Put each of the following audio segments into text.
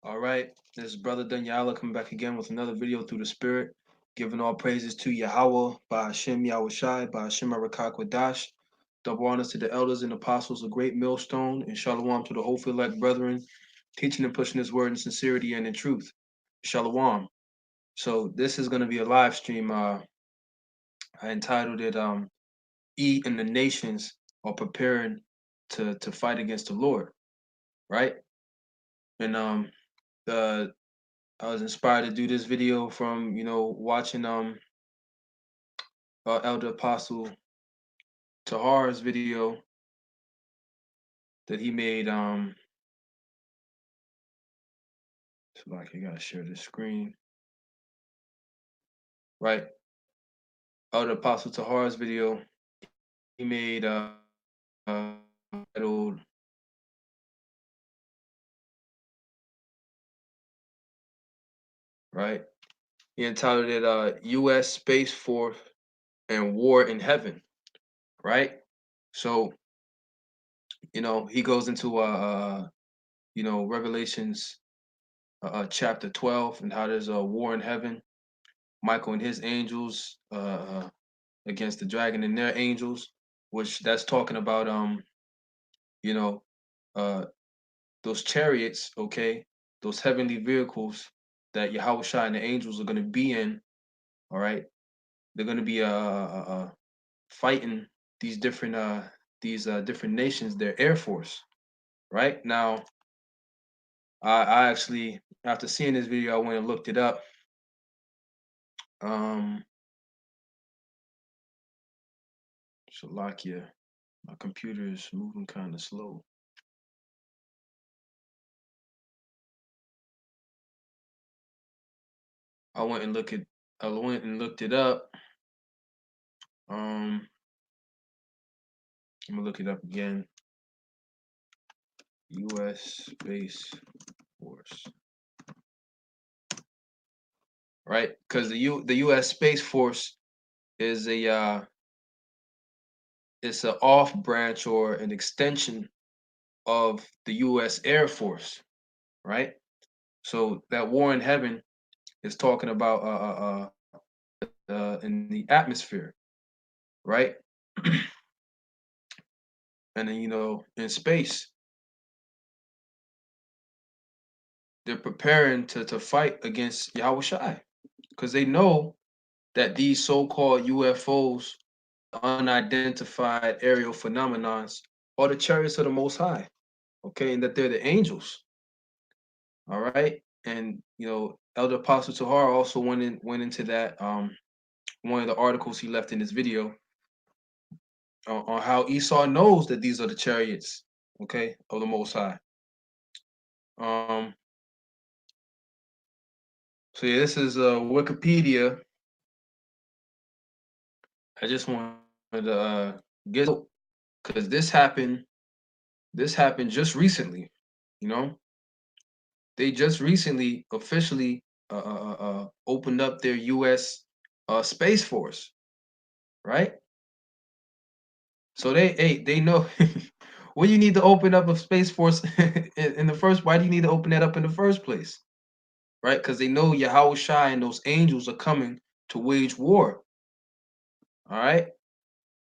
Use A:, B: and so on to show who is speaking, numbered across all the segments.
A: All right, this is Brother Daniela coming back again with another video through the Spirit, giving all praises to Yahweh, by Hashem Yahweh Shai, by Hashem Arakak Wadash. Double honors to the elders and apostles, a great millstone, and shalom to the hopeful elect brethren, teaching and pushing His word in sincerity and in truth. Shalom. So this is going to be a live stream. I entitled it "E and the Nations Are Preparing to Fight Against the Lord," right? And the I was inspired to do this video from watching Elder Apostle Tahar's video that he made. So like you gotta share the screen, right? Elder Apostle Tahar's video he made titled right. He entitled it U.S. Space Force and War in Heaven, right? So he goes into Revelations chapter 12 and how there's a war in heaven. Michael and his angels against the dragon and their angels, which that's talking about you know uh those chariots, okay, those heavenly vehicles that Yahweh Shai and the angels are going to be in. All right, they're going to be fighting these different nations, their air force. Right now, I actually, after seeing this video, I went and looked it up. Um, Shalakia, my computer is moving kind of slow. I went and looked it up. I'm gonna look it up again. U.S. Space Force, right? Because the U.S. Space Force is it's an off branch or an extension of the U.S. Air Force, right? So that war in heaven is talking about in the atmosphere, right? And then in space, they're preparing to fight against Yahweh Shai because they know that these so-called UFOs, unidentified aerial phenomenons, are the chariots of the Most High, okay, and that they're the angels, all right. And Elder Apostle Tahar also went into that one of the articles he left in this video on how Esau knows that these are the chariots, okay, of the Most High. Um, so yeah, this is Wikipedia. I just wanted to get because this happened. This happened just recently. You know, they just recently officially opened up their U.S. Space Force, right? So they know what you need to open up a Space Force in the first. Why do you need to open that up in the first place, right? Because they know Yahweh Shai and those angels are coming to wage war. All right.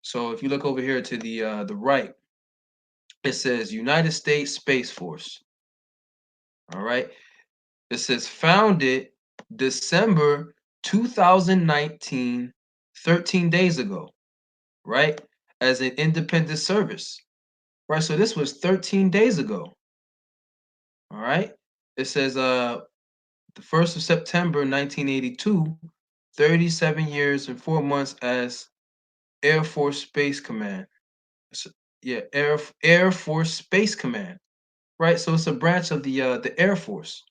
A: So if you look over here to the right, it says United States Space Force. All right. It says founded December 2019, 13 days ago, right? As an independent service, right? So this was 13 days ago, all right? It says the 1st of September 1982, 37 years and 4 months as Air Force Space Command. So, yeah, Air Force Space Command, right? So it's a branch of the Air Force,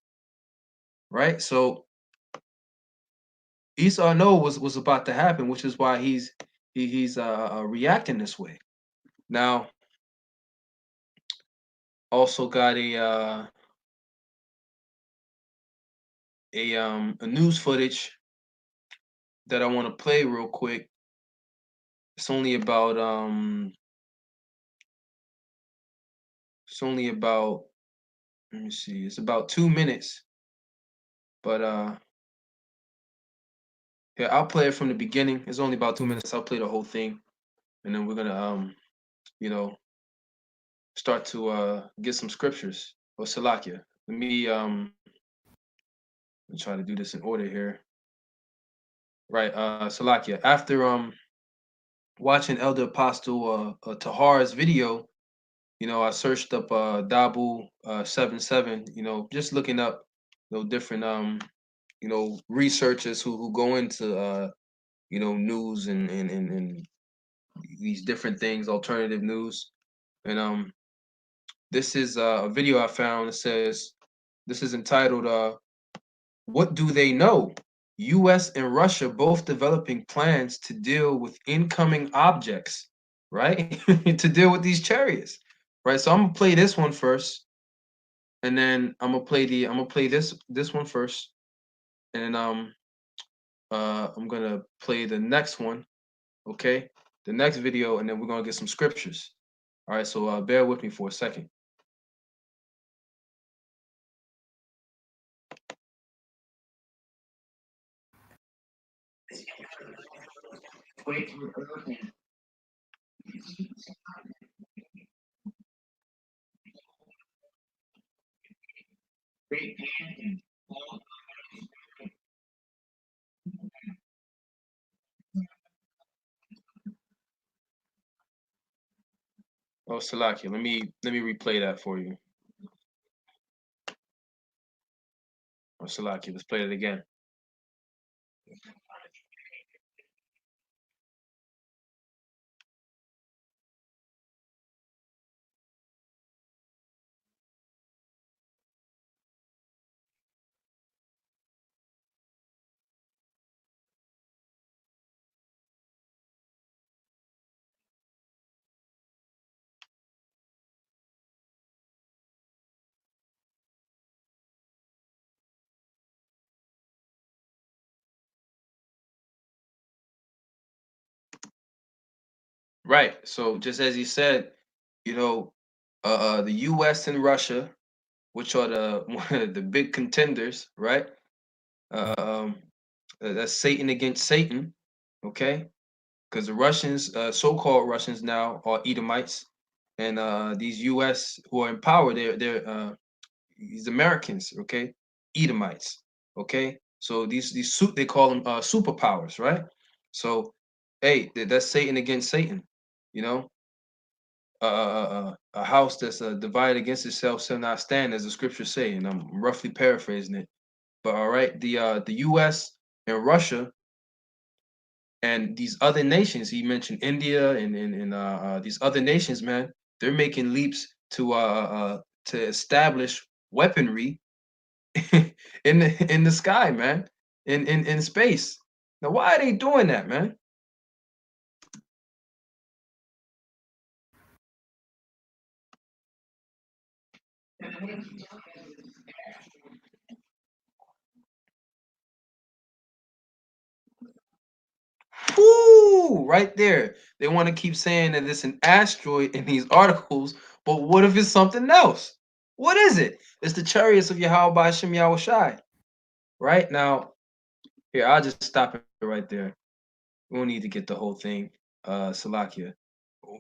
A: right? So Esau know was about to happen, which is why he's reacting this way. Now, also got a news footage that I want to play real quick. It's only about Let me see. It's about 2 minutes, but yeah, I'll play it from the beginning. It's only about 2 minutes. I'll play the whole thing, and then we're gonna you know, start to get some scriptures. Or Salakia. Let me try to do this in order here. Right, Salakia. After watching Elder Apostle Tahar's video, I searched up Dabu 77, just looking up different researchers who go into news and these different things, alternative news. And this is a video I found that says this is entitled "What Do They Know?" U.S. and Russia both developing plans to deal with incoming objects, right? To deal with these chariots, right? So I'm gonna play this one first, and then I'm gonna play this one first, and then I'm gonna play the next one, okay? The next video, and then we're gonna get some scriptures. All right, so bear with me for a second. Oh, Salakia, let me replay that for you. Oh, Salakia, let's play it again. Right. So just as he said, you know, the U.S. and Russia, which are the one of the big contenders, right? Um, that's Satan against Satan, okay? Because the Russians, so-called Russians now, are Edomites, and these U.S. who are in power, they're these Americans, okay? Edomites, okay? So they call them superpowers, right? So, hey, that's Satan against Satan, you know. A house that's divided against itself shall not stand, as the scriptures say, and I'm roughly paraphrasing it. But all right, the U.S. and Russia and these other nations, he mentioned India and these other nations, man, they're making leaps to establish weaponry in the sky, man, in space. Now, why are they doing that, man? Whoo, right there. They want to keep saying that it's an asteroid in these articles, but what if it's something else? What is it? It's the chariots of Yahweh by Shem Yahweh Shai. Right now, here, I'll just stop it right there. We don't need to get the whole thing, Salakia.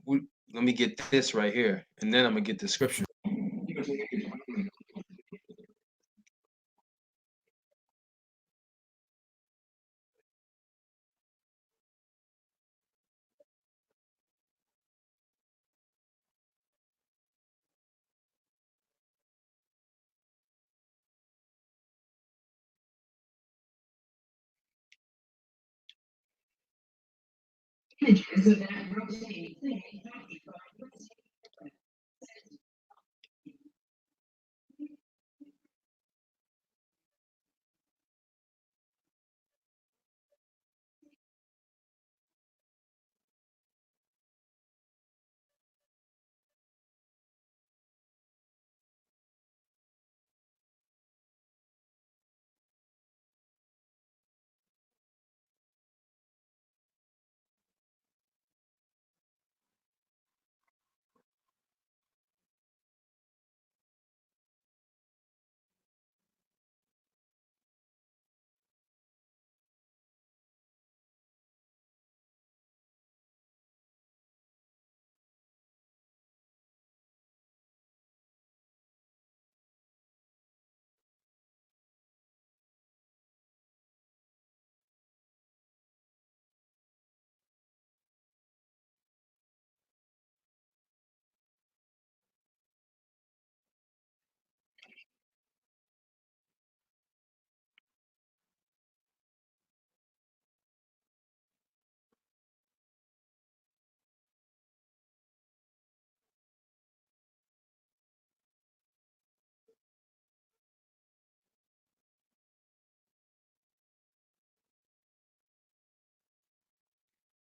A: Let me get this right here, and then I'm gonna get the scripture.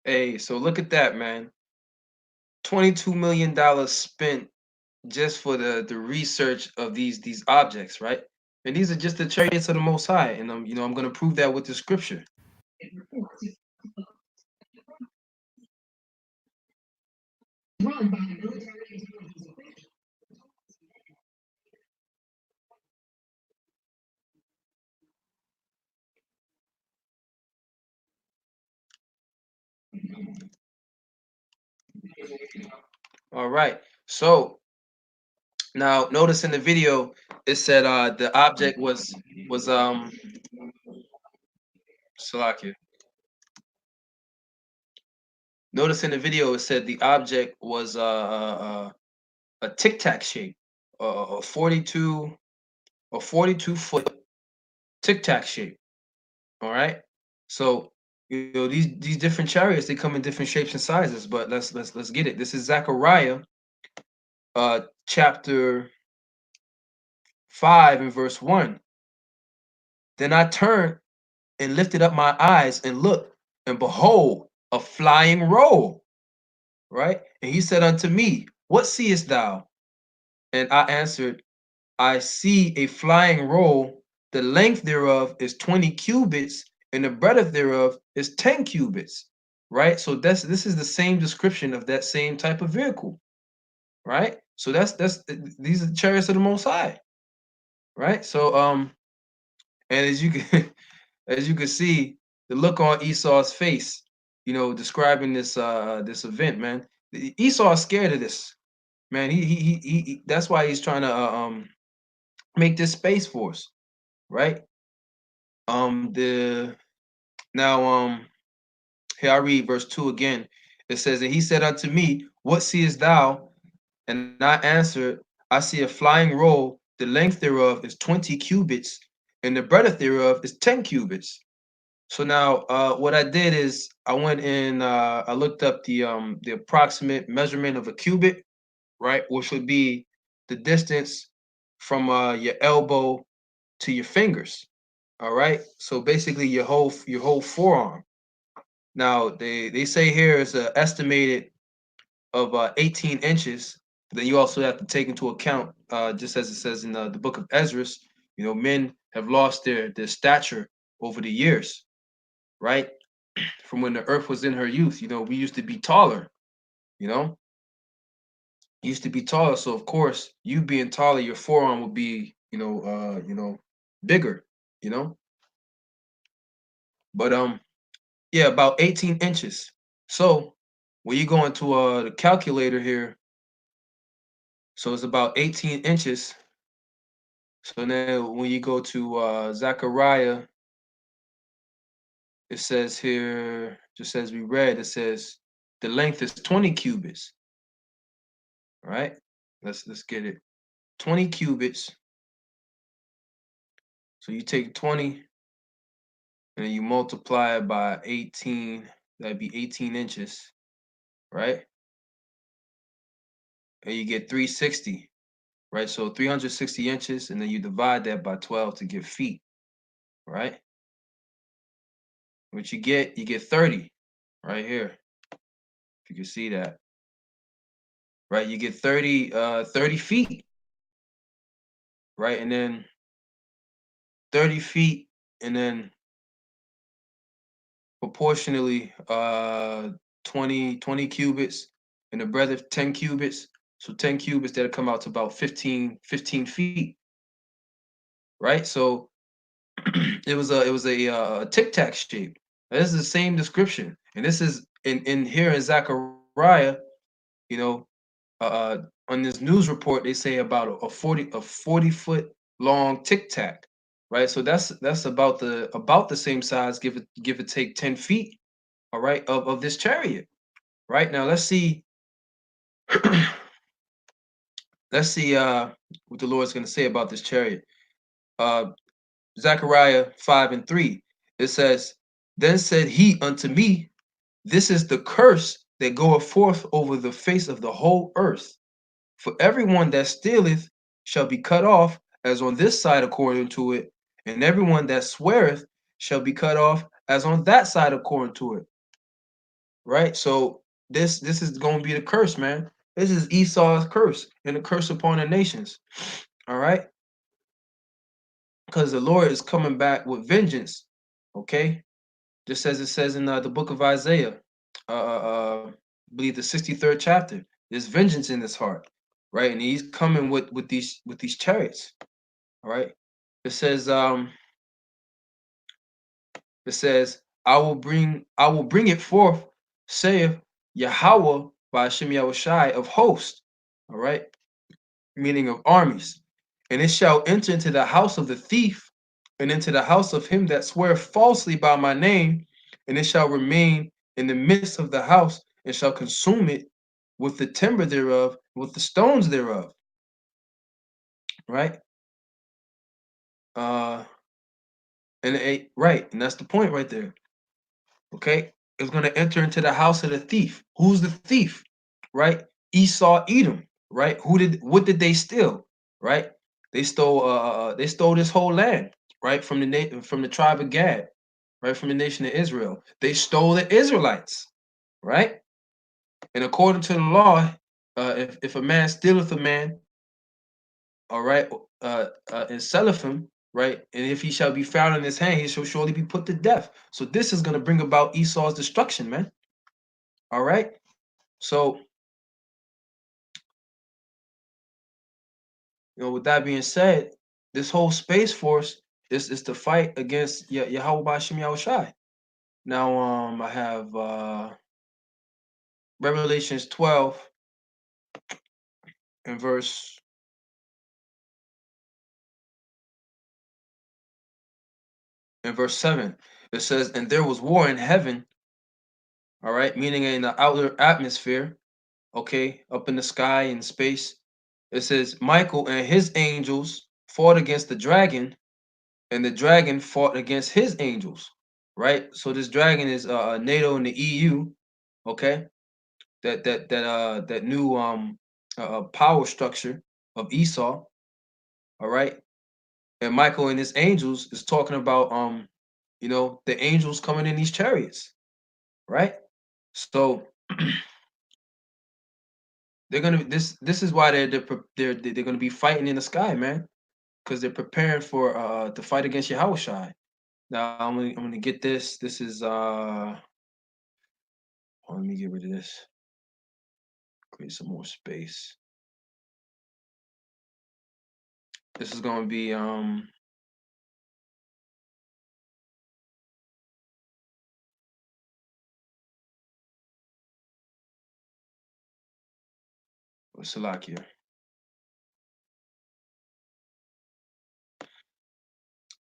A: Hey, so look at that, man. $22 million spent just for the research of these objects, right? And these are just the chariots of the Most High, and I'm going to prove that with the scripture. All right. So now notice in the video it said the object was Salakia. Notice in the video it said the object was a tic tac shape, a 42 foot tic tac shape. All right. So these different chariots they come in different shapes and sizes, but let's get it. This is Zechariah chapter 5 and verse 1. Then I turned and lifted up my eyes and looked, and behold, a flying roll, right? And he said unto me, what seest thou? And I answered, I see a flying roll, the length thereof is 20 cubits, and the breadth thereof is 10 cubits. Right? So this is the same description of that same type of vehicle, right? So that's these are the chariots of the most high, right? So and as you can as you can see, the look on Esau's face, describing this event, man. Esau is scared of this, man. That's why he's trying to make this space for us, right? The now here I read verse 2 again. It says, and he said unto me, what seest thou? And I answered, I see a flying roll, the length thereof is 20 cubits, and the breadth thereof is 10 cubits. So now what I did is I went and I looked up the approximate measurement of a cubit, right? Which would be the distance from your elbow to your fingers. All right. So basically your whole forearm. Now they say here is estimated of 18 inches. Then you also have to take into account, just as it says in the book of Ezra, men have lost their stature over the years, right? From when the earth was in her youth, we used to be taller, you know, used to be taller. So of course, you being taller, your forearm would be, bigger, you know. But yeah, about 18 inches. So when you go into the calculator here, so it's about 18 inches. So now when you go to Zechariah, it says here, just as we read, it says the length is 20 cubits. All right. Let's get it. 20 cubits. So you take 20 and then you multiply it by 18. That'd be 18 inches, right? And you get 360, right? So 360 inches, and then you divide that by 12 to get feet, right? What you get 30 right here. If you can see that, right? You get 30 feet, right? And then 30 feet, and then proportionally 20 cubits, and the breadth of 10 cubits. So 10 cubits, that'll come out to about 15 feet, right? So it was a tic tac shape. This is the same description, and this is in here in Zechariah. You know, on this news report, they say about a 40 foot long tic tac, right? So that's about the same size, give or take 10 feet, all right, of this chariot, right? Now let's see what the Lord's going to say about this chariot. Uh, Zechariah 5 and 3. It says, then said he unto me, this is the curse that goeth forth over the face of the whole earth. For everyone that stealeth shall be cut off, as on this side according to it, and everyone that sweareth shall be cut off, as on that side according to it. right? So this is going to be the curse, man. This is Esau's curse and the curse upon the nations. All right, because the Lord is coming back with vengeance. Okay, just as it says in the book of Isaiah, I believe the 63rd chapter. There's vengeance in his heart, right? And he's coming with these chariots. All right. It says it says I will bring it forth, saith Yahweh by Hashem Yahushai of hosts. All right, meaning of armies. And it shall enter into the house of the thief, and into the house of him that sweareth falsely by my name, and it shall remain in the midst of the house, and shall consume it with the timber thereof, with the stones thereof. Right? Uh right, and that's the point right there. Okay? It's gonna enter into the house of the thief. Who's the thief? Right? Esau, Edom, right? What did they steal? Right? They stole this whole land, right? From the tribe of Gad, right? From the nation of Israel. They stole the Israelites, right? And according to the law, if a man stealeth a man, all right, and selleth him, right, and if he shall be found in his hand, he shall surely be put to death. So this is gonna bring about Esau's destruction, man. All right. So, with that being said, this whole space force is to fight against Yahweh Bashim Yahushai. Now, I have Revelations 12 and verse 7. It says, "And there was war in heaven," all right, meaning in the outer atmosphere, okay, up in the sky in space. It says, "Michael and his angels fought against the dragon, and the dragon fought against his angels." Right? So this dragon is NATO and the EU, okay? That new power structure of Esau, all right? And Michael and his angels is talking about the angels coming in these chariots, right? So they're gonna this is why they're gonna be fighting in the sky, man, because they're preparing for to fight against Yahushua. Now I'm gonna get this. This is let me get rid of this. Create some more space. This is gonna be Salakia.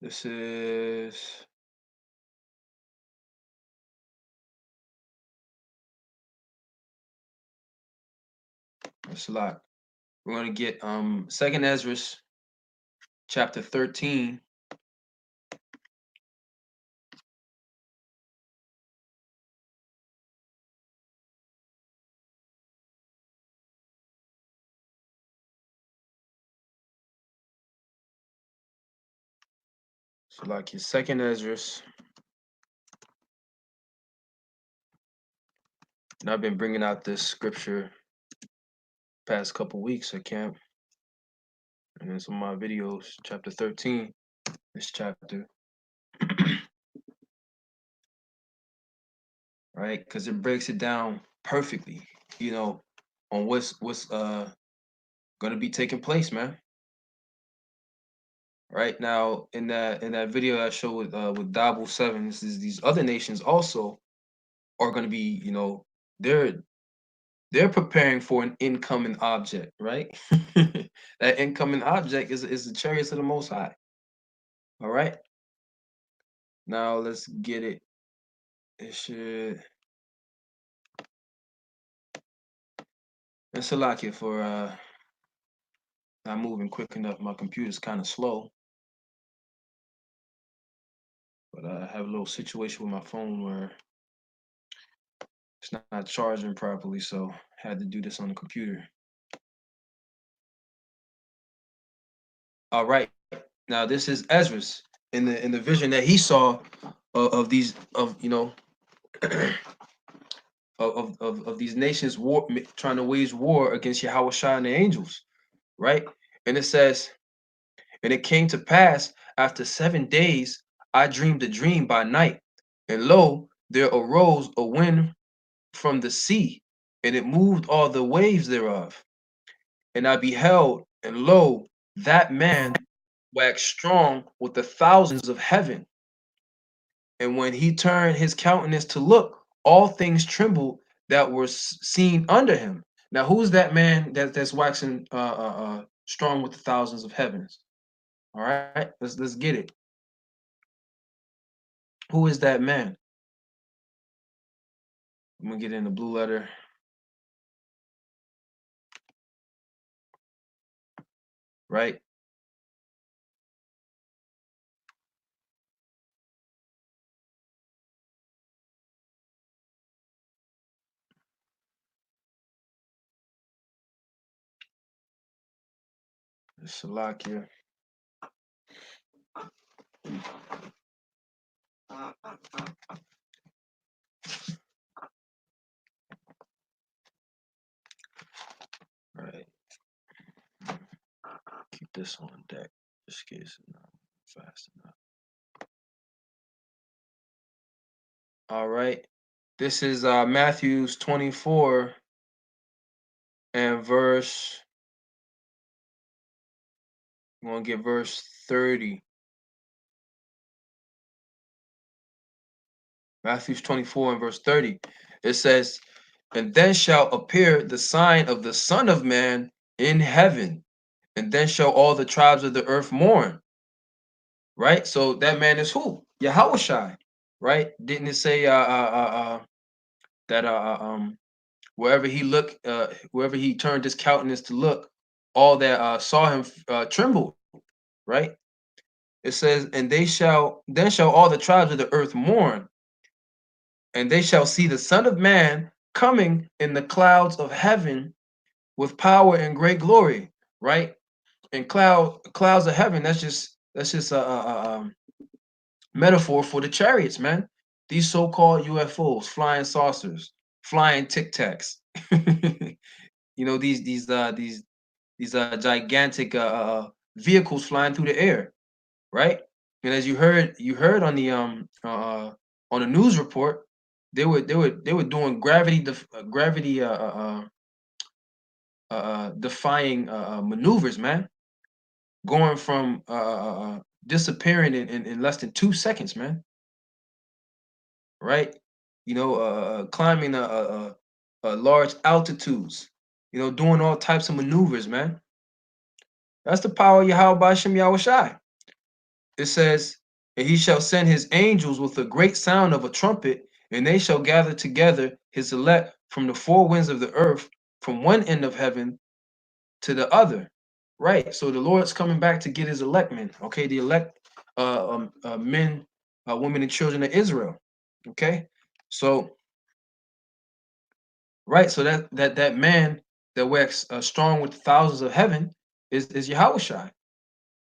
A: This is Salak. We're gonna get Second Ezra chapter 13. Salakia, Second Ezra. And I've been bringing out this scripture past couple weeks at camp, and in some of my videos, chapter 13, this chapter, right? Because it breaks it down perfectly, on what's gonna be taking place, man. Right now, in that video I showed with Dabble Seven, this is these other nations also are gonna be, they're they're preparing for an incoming object, right? That incoming object is the chariots of the Most High. All right. Now let's get it. It should. And Salakia for not moving quick enough. My computer's kind of slow, but I have a little situation with my phone where it's not charging properly, so I had to do this on the computer. All right. Now this is Ezra's in the vision that he saw of these of of these nations trying to wage war against Yahweh Shai and the angels, right? And it says, and it came to pass after 7 days, I dreamed a dream by night, and lo, there arose a wind from the sea, and it moved all the waves thereof. And I beheld, and lo, that man waxed strong with the thousands of heaven. And when he turned his countenance to look, all things trembled that were seen under him. Now, who's that man that's waxing strong with the thousands of heavens? All right, let's get it. Who is that man? I'm gonna get in the blue letter. Right? Salakia. Right. Keep this on deck. Just in case it's not fast enough. All right. This is Matthew's 24 and verse. We're gonna get verse 30. Matthew's 24 and verse 30. It says, and then shall appear the sign of the Son of Man in heaven, and then shall all the tribes of the earth mourn. Right? So that man is who? Yahushai. Right? Didn't it say that wherever he looked, wherever he turned his countenance to look, all that saw him trembled, right? It says, and then shall all the tribes of the earth mourn, and they shall see the Son of Man coming in the clouds of heaven with power and great glory, right? And clouds of heaven, that's just a metaphor for the chariots, man. These so-called UFOs, flying saucers, flying tic tacs. You know, these gigantic vehicles flying through the air, right? And as you heard on the news report, they were doing gravity defying maneuvers, man, going from disappearing in less than 2 seconds, man, right? You know, climbing large altitudes, you know, doing all types of maneuvers, man. That's the power of Yahweh Bashem Yahushai. It says, and he shall send his angels with a great sound of a trumpet, and they shall gather together his elect from the four winds of the earth, from one end of heaven to the other. Right. So the Lord's coming back to get his elect men. Okay, the elect men, women, and children of Israel. Okay, so right, so that man that works strong with thousands of heaven is Yahushua.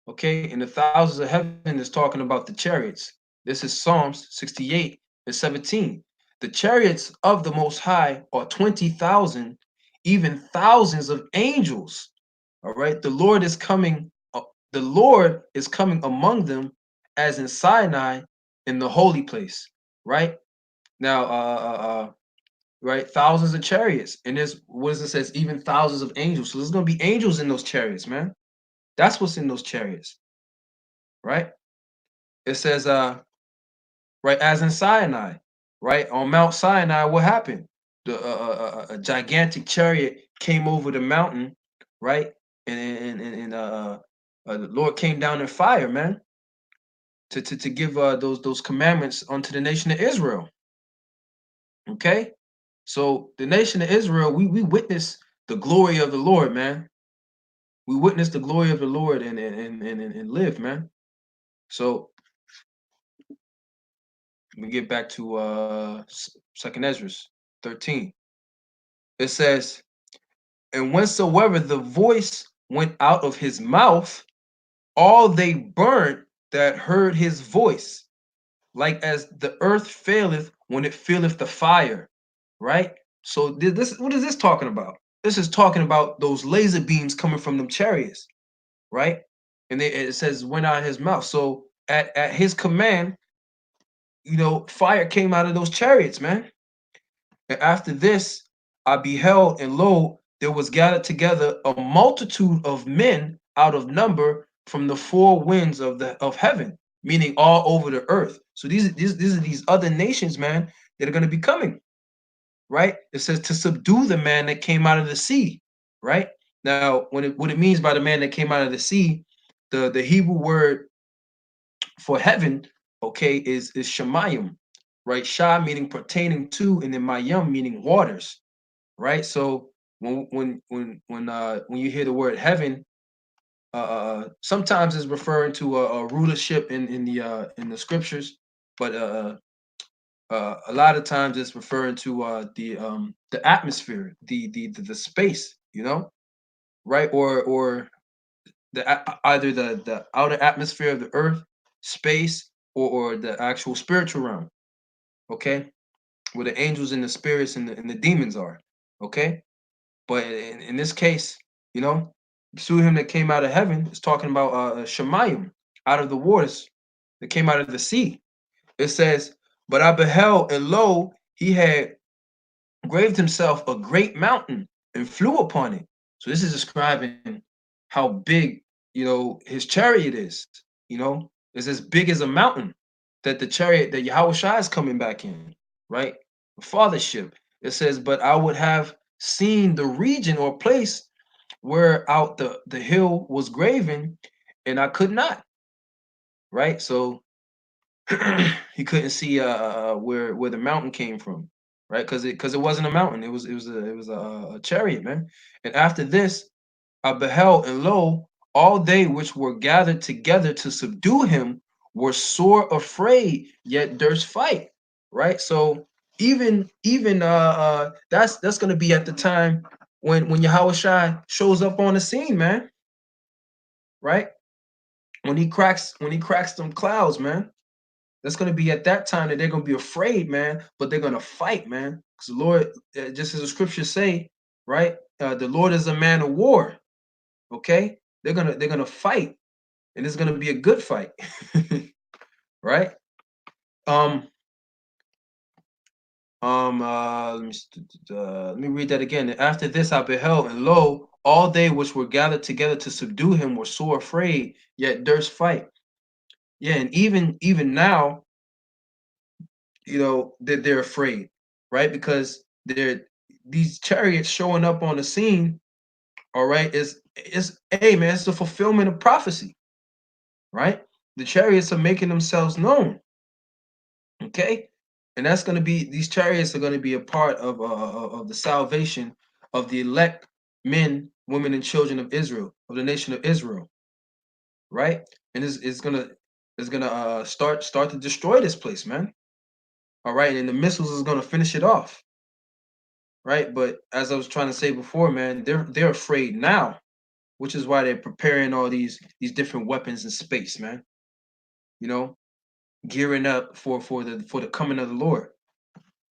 A: Okay, and the thousands of heaven is talking about the chariots. This is Psalms 68 and 17. The chariots of the Most High are 20,000, even thousands of angels. All right, the Lord is coming. The Lord is coming among them, as in Sinai, in the holy place. Right now, right, thousands of chariots, and there's what does it says? Even thousands of angels. So there's gonna be angels in those chariots, man. That's what's in those chariots, right? It says, right, as in Sinai, right? On Mount Sinai, what happened? A gigantic chariot came over the mountain, right? And the Lord came down in fire, man, to give those commandments unto the nation of Israel. Okay, so the nation of Israel, we witness the glory of the Lord, man. We witness the glory of the Lord and live, man. So we get back to Second Ezra 13. It says, and whensoever the voice went out of his mouth, all they burnt that heard his voice, like as the earth faileth when it feeleth the fire. right? So this, what is this talking about? This is talking about those laser beams coming from them chariots, right? And it says went out of his mouth. So at his command, fire came out of those chariots, man. And after this, I beheld, and lo, there was gathered together a multitude of men out of number from the four winds of heaven, meaning all over the earth. So these are these other nations, man, that are going to be coming, right? It says to subdue the man that came out of the sea, right? Now, what it means by the man that came out of the sea, the Hebrew word for heaven, okay, is shemayim, right? Shah meaning pertaining to, and then mayim meaning waters, right? So when you hear the word heaven, sometimes it's referring to a rulership in the scriptures, but a lot of times it's referring to the atmosphere, the space, right? Or either the outer atmosphere of the earth, space, or the actual spiritual realm, okay, where the angels and the spirits and the demons are, okay. But in this case, you know, through him that came out of heaven, it's talking about Shemayim, out of the waters that came out of the sea. It says, but I beheld, and lo, he had graved himself a great mountain and flew upon it. So this is describing how big, his chariot is. It's as big as a mountain that the chariot that Yahweh Shai is coming back in, right? The fathership. It says, but I would have seen the region or place where out the hill was graven, and I could not, right? So he couldn't see where the mountain came from, right? Because it wasn't a mountain. It was a chariot, man. And after this, I beheld, and lo, all they which were gathered together to subdue him were sore afraid, yet durst fight. Right. So even that's gonna be at the time when Yahweh Shai shows up on the scene, man. Right. When he cracks them clouds, man. That's gonna be at that time that they're gonna be afraid, man, but they're gonna fight, man. Because the Lord, just as the scriptures say, right? The Lord is a man of war. Okay, they're gonna fight, and it's gonna be a good fight, right? Um, let me read that again. After this, I beheld, and lo, all they which were gathered together to subdue him were sore afraid, yet durst fight. Yeah, and even now, that they're afraid, right? Because these chariots showing up on the scene, all right, is hey man, it's the fulfillment of prophecy, right? The chariots are making themselves known, okay, and that's going to be these chariots are going to be a part of the salvation of the elect men, women, and children of Israel, of the nation of Israel, right? And it's gonna start to destroy this place, man. All right, and the missiles is gonna finish it off, right? But as I was trying to say before, man, they're afraid now, which is why they're preparing all these different weapons in space, man. You know, gearing up for the coming of the Lord.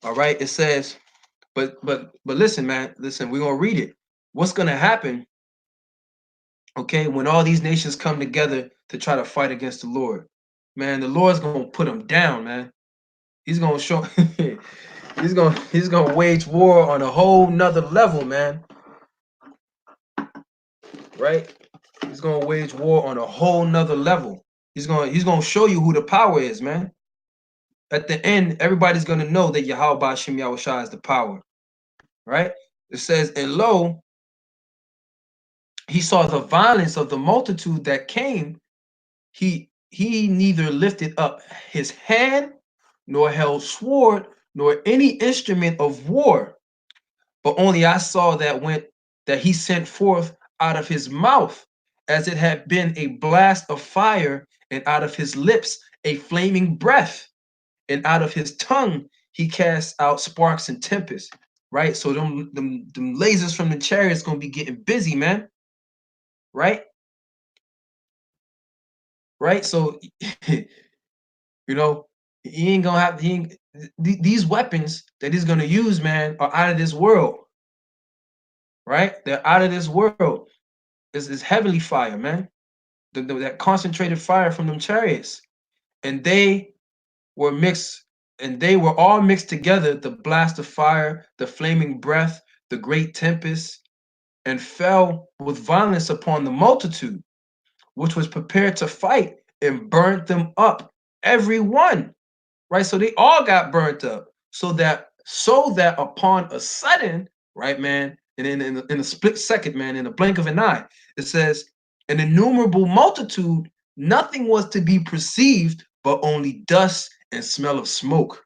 A: All right, it says, but listen, man, listen, we're gonna read it. What's gonna happen, okay, when all these nations come together to try to fight against the Lord? Man, the Lord's gonna put them down, man. He's gonna show he's gonna wage war on a whole nother level, man. Right? He's gonna wage war on a whole nother level. He's gonna show you who the power is, man. At the end, everybody's gonna know that Yahweh Bashim Yahushua is the power, right? It says, and lo, he saw the violence of the multitude that came. He neither lifted up his hand, nor held sword, nor any instrument of war, but only I saw that he sent forth out of his mouth, as it had been a blast of fire, and out of his lips a flaming breath, and out of his tongue he cast out sparks and tempests. Right? So them lasers from the chariots gonna be getting busy, man. Right? Right? So you know, He ain't gonna have he ain't, these weapons that he's gonna use, man, are out of this world, right? They're out of this world. It's heavenly fire, man. That concentrated fire from them chariots, and they were mixed, and they were all mixed together. The blast of fire, the flaming breath, the great tempest, and fell with violence upon the multitude, which was prepared to fight, and burnt them up, every one. Right? So they all got burnt up. So that upon a sudden, right, man, and in a split second, man, in a blink of an eye, it says, an innumerable multitude, nothing was to be perceived but only dust and smell of smoke.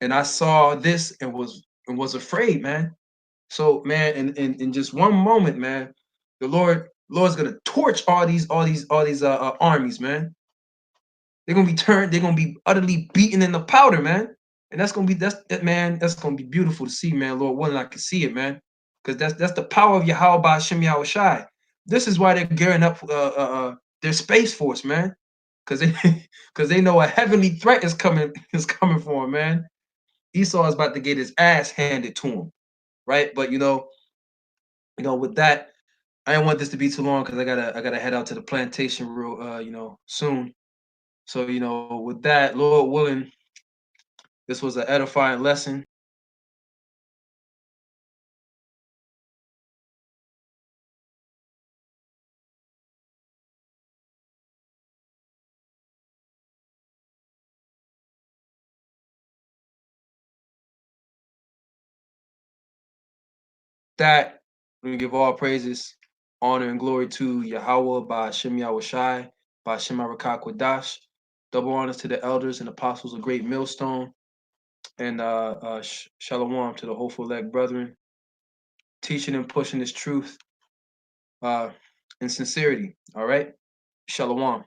A: And I saw this and was afraid, man. So, man, in just one moment, man, the Lord's gonna torch all these armies, man. They're gonna be utterly beaten in the powder, man. And that's gonna be beautiful to see, man. Lord willing, I can see it, man. Because that's the power of Yahweh by Shem Yahweh Shai. This is why they're gearing up their space force, man. Because they because they know a heavenly threat is coming for them, man. Esau is about to get his ass handed to him, right? But with that, I don't want this to be too long because I gotta head out to the plantation real soon. So, with that, Lord willing, this was an edifying lesson. That we give all praises, honor, and glory to Yahweh by Shem Yahweh Shai, by Shem Arakah Kwadash. Double honors to the elders and apostles of Great Millstone, and shalom to the hopeful elect brethren, teaching and pushing this truth uh, in sincerity. All right, shalom.